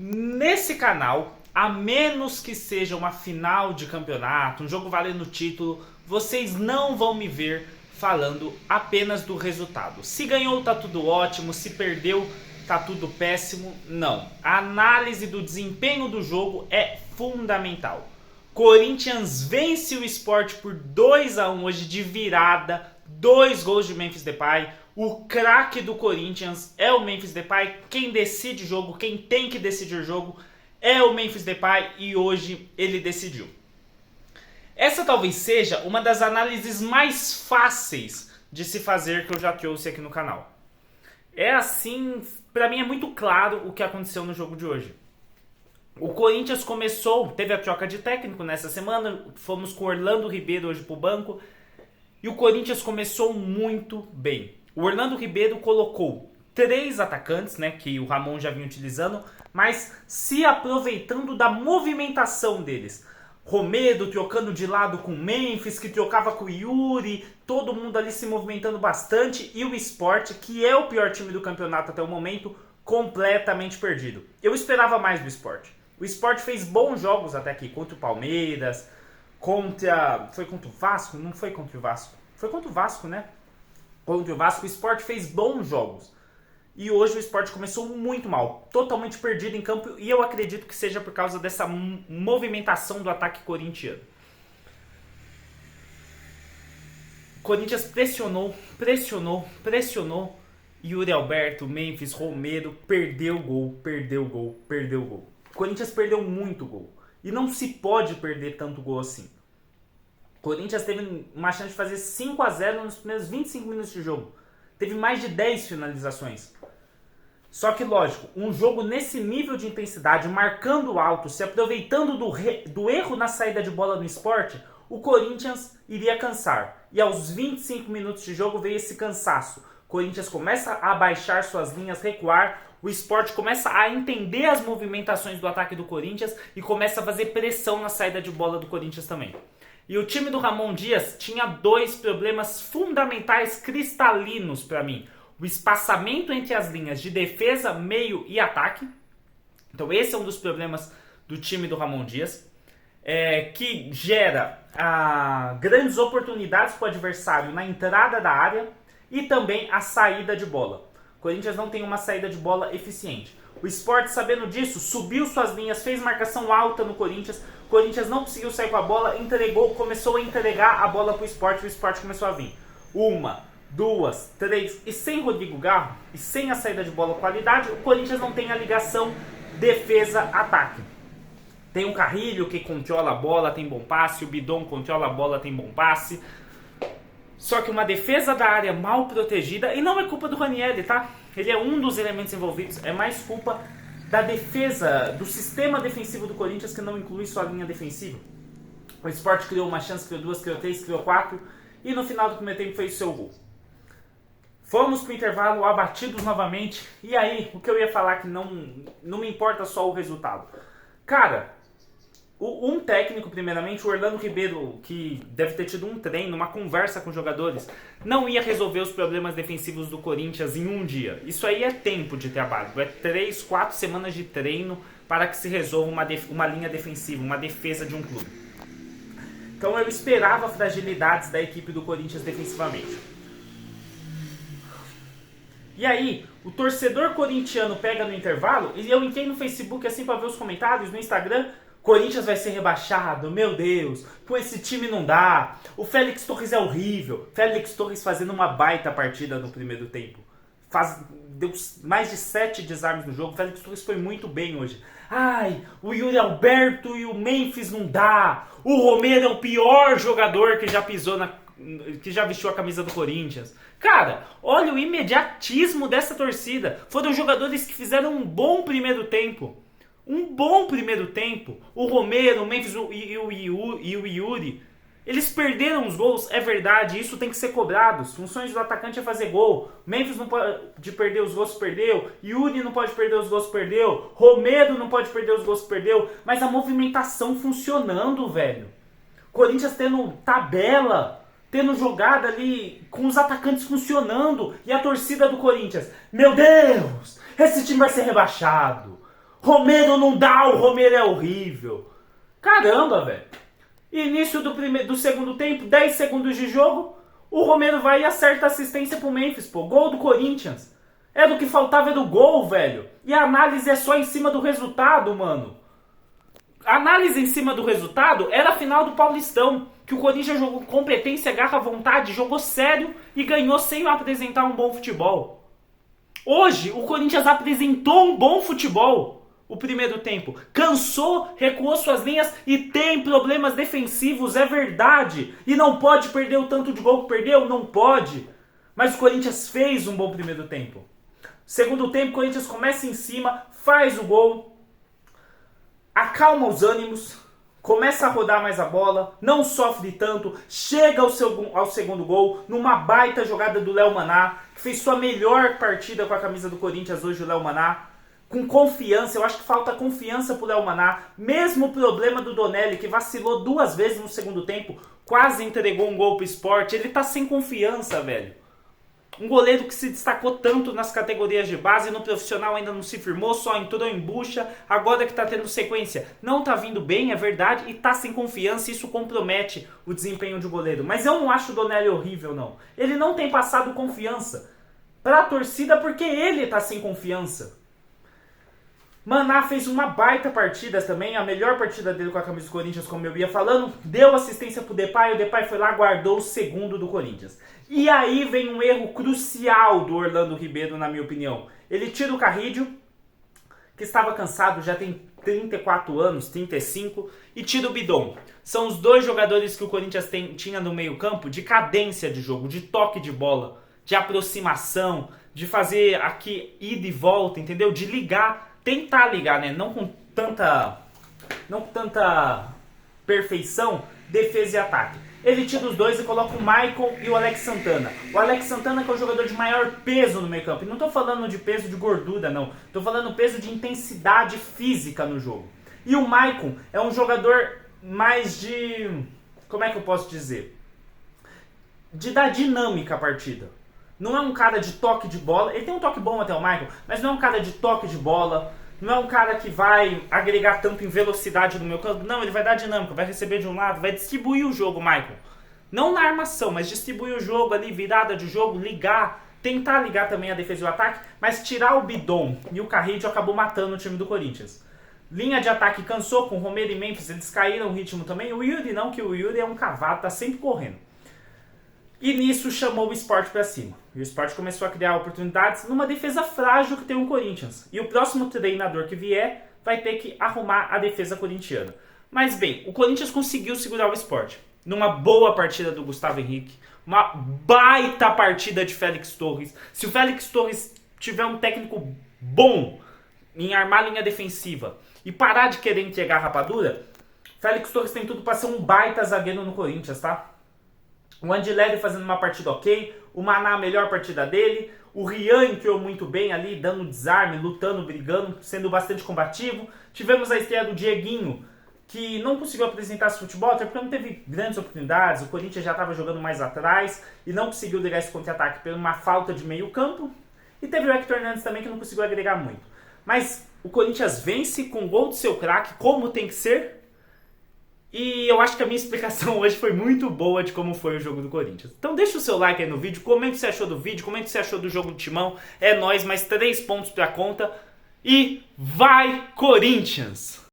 Nesse canal, a menos que seja uma final de campeonato, um jogo valendo título, vocês não vão me ver falando apenas do resultado. Se ganhou, tá tudo ótimo, se perdeu, tá tudo péssimo. Não. A análise do desempenho do jogo é fundamental. Corinthians vence o Sport por 2-1 hoje de virada, 2 gols de Memphis Depay. O craque do Corinthians é o Memphis Depay. Quem decide o jogo, quem tem que decidir o jogo é o Memphis Depay e hoje ele decidiu. Essa talvez seja uma das análises mais fáceis de se fazer que eu já trouxe aqui no canal. É assim, pra mim é muito claro o que aconteceu no jogo de hoje. O Corinthians começou, teve a troca de técnico nessa semana, fomos com o Orlando Ribeiro hoje pro banco, e o Corinthians começou muito bem. O Orlando Ribeiro colocou 3 atacantes, né, que o Ramon já vinha utilizando, mas se aproveitando da movimentação deles. Romero trocando de lado com o Memphis, que trocava com o Yuri, todo mundo ali se movimentando bastante, e o Sport, que é o pior time do campeonato até o momento, completamente perdido. Eu esperava mais do Sport. O Sport fez bons jogos até aqui, contra o Palmeiras, foi contra o Vasco? Não foi contra o Vasco. Foi contra o Vasco, né? Contra o Vasco, o Sport fez bons jogos. E hoje o Sport começou muito mal, totalmente perdido em campo, e eu acredito que seja por causa dessa movimentação do ataque corintiano. O Corinthians pressionou, Yuri Alberto, Memphis, Romero, perdeu o gol. O Corinthians perdeu muito gol. E não se pode perder tanto gol assim. O Corinthians teve uma chance de fazer 5-0 nos primeiros 25 minutos de jogo. Teve mais de 10 finalizações. Só que, lógico, um jogo nesse nível de intensidade, marcando alto, se aproveitando do erro na saída de bola no Sport, o Corinthians iria cansar. E aos 25 minutos de jogo veio esse cansaço. O Corinthians começa a baixar suas linhas, recuar. O Sport começa a entender as movimentações do ataque do Corinthians e começa a fazer pressão na saída de bola do Corinthians também. E o time do Ramon Dias tinha 2 problemas fundamentais cristalinos para mim. O espaçamento entre as linhas de defesa, meio e ataque. Então esse é um dos problemas do time do Ramon Dias. Que gera grandes oportunidades para o adversário na entrada da área e também a saída de bola. O Corinthians não tem uma saída de bola eficiente. O Sport, sabendo disso, subiu suas linhas, fez marcação alta no Corinthians. O Corinthians não conseguiu sair com a bola, começou a entregar a bola para o Sport começou a vir. 1, 2, 3, e sem Rodrigo Garro, e sem a saída de bola qualidade, o Corinthians não tem a ligação defesa-ataque. Tem o Carrilho que controla a bola, tem bom passe, o Bidon controla a bola, tem bom passe. Só que uma defesa da área mal protegida, e não é culpa do Ranieri, tá? Ele é um dos elementos envolvidos, é mais culpa da defesa, do sistema defensivo do Corinthians, que não inclui sua linha defensiva. O Sport criou uma chance, criou 2, criou 3, criou 4, e no final do primeiro tempo fez o seu gol. Fomos pro intervalo abatidos novamente, e aí, o que eu ia falar que não me importa só o resultado. Cara, um técnico, primeiramente, o Orlando Ribeiro, que deve ter tido um treino, uma conversa com os jogadores, não ia resolver os problemas defensivos do Corinthians em um dia. Isso aí é tempo de trabalho, é 3, 4 semanas de treino para que se resolva uma linha defensiva, uma defesa de um clube. Então eu esperava fragilidades da equipe do Corinthians defensivamente. E aí, o torcedor corintiano pega no intervalo, e eu entrei no Facebook assim para ver os comentários, no Instagram, Corinthians vai ser rebaixado, meu Deus, com esse time não dá, o Félix Torres é horrível. Félix Torres fazendo uma baita partida no primeiro tempo. Deu mais de 7 desarmes no jogo, o Félix Torres foi muito bem hoje. Ai, o Yuri Alberto e o Memphis não dá, o Romero é o pior jogador que já que já vestiu a camisa do Corinthians. Cara, olha o imediatismo dessa torcida. Foram jogadores que fizeram um bom primeiro tempo. O Romero, o Memphis e o Yuri, eles perderam os gols, é verdade, isso tem que ser cobrado. As funções do atacante é fazer gol. Memphis não pode perder os gols, perdeu. Yuri não pode perder os gols, perdeu. Romero não pode perder os gols, perdeu. Mas a movimentação funcionando, velho. Corinthians tendo tabela, tendo jogada ali com os atacantes funcionando. E a torcida do Corinthians, meu Deus, esse time vai ser rebaixado. Romero não dá, o Romero é horrível. Caramba, velho. Início do segundo tempo, 10 segundos de jogo, o Romero vai e acerta a assistência pro Memphis, pô. Gol do Corinthians. Era o que faltava, era o gol, velho. E a análise é só em cima do resultado, mano. A análise em cima do resultado era a final do Paulistão, que o Corinthians jogou com competência, garra, vontade, jogou sério e ganhou sem apresentar um bom futebol. Hoje, o Corinthians apresentou um bom futebol. O primeiro tempo. Cansou, recuou suas linhas e tem problemas defensivos, é verdade. E não pode perder o tanto de gol que perdeu? Não pode. Mas o Corinthians fez um bom primeiro tempo. Segundo tempo, o Corinthians começa em cima, faz o gol, acalma os ânimos, começa a rodar mais a bola, não sofre tanto, chega ao segundo gol, numa baita jogada do Léo Maná, que fez sua melhor partida com a camisa do Corinthians hoje, o Léo Maná. Com confiança, eu acho que falta confiança pro Léo Maná. Mesmo o problema do Donelli, que vacilou 2 vezes no segundo tempo, quase entregou um gol pro Sport. Ele tá sem confiança, velho. Um goleiro que se destacou tanto nas categorias de base, no profissional ainda não se firmou, só entrou em bucha, agora que tá tendo sequência. Não tá vindo bem, é verdade, e tá sem confiança, isso compromete o desempenho de um goleiro. Mas eu não acho o Donelli horrível, não. Ele não tem passado confiança pra torcida porque ele tá sem confiança. Maná fez uma baita partida também, a melhor partida dele com a camisa do Corinthians, como eu ia falando, deu assistência pro Depay, o Depay foi lá, guardou o segundo do Corinthians. E aí vem um erro crucial do Orlando Ribeiro, na minha opinião. Ele tira o Carrídio, que estava cansado, já tem 34 anos, 35, e tira o Bidon. São os 2 jogadores que o Corinthians tinha no meio campo de cadência de jogo, de toque de bola, de aproximação, de fazer aqui ida e volta, entendeu? De ligar. Tentar ligar, né? Não com tanta perfeição, defesa e ataque. Ele tira os 2 e coloca o Maicon e o Alex Santana. O Alex Santana que é o jogador de maior peso no meio campo. E não estou falando de peso de gordura, não. Estou falando peso de intensidade física no jogo. E o Maicon é um jogador mais de... Como é que eu posso dizer? De dar dinâmica à partida. Não é um cara de toque de bola. Ele tem um toque bom até o Michael, mas não é um cara de toque de bola. Não é um cara que vai agregar tanto em velocidade no meu campo. Não, ele vai dar dinâmica, vai receber de um lado, vai distribuir o jogo, Michael. Não na armação, mas distribuir o jogo ali, virada de jogo, ligar. Tentar ligar também a defesa e o ataque, mas tirar o Bidon e o Carrídio acabou matando o time do Corinthians. Linha de ataque cansou, com Romero e Memphis, eles caíram o ritmo também. O Yuri não, que o Yuri é um cavalo, tá sempre correndo. E nisso chamou o Sport pra cima. E o Sport começou a criar oportunidades numa defesa frágil que tem o Corinthians. E o próximo treinador que vier vai ter que arrumar a defesa corintiana. Mas bem, o Corinthians conseguiu segurar o Sport. Numa boa partida do Gustavo Henrique. Uma baita partida de Félix Torres. Se o Félix Torres tiver um técnico bom em armar linha defensiva e parar de querer entregar rapadura, Félix Torres tem tudo pra ser um baita zagueiro no Corinthians, tá? O Andileri fazendo uma partida ok, o Maná a melhor partida dele, o Rian entrou muito bem ali, dando desarme, lutando, brigando, sendo bastante combativo. Tivemos a estreia do Dieguinho, que não conseguiu apresentar esse futebol, até porque não teve grandes oportunidades, o Corinthians já estava jogando mais atrás e não conseguiu ligar esse contra-ataque por uma falta de meio campo. E teve o Hector Hernandes também, que não conseguiu agregar muito. Mas o Corinthians vence com o gol do seu craque, como tem que ser. E eu acho que a minha explicação hoje foi muito boa de como foi o jogo do Corinthians. Então deixa o seu like aí no vídeo, comenta o que você achou do vídeo, comenta o que você achou do jogo do Timão. É nóis, mais 3 pontos pra conta. E vai Corinthians!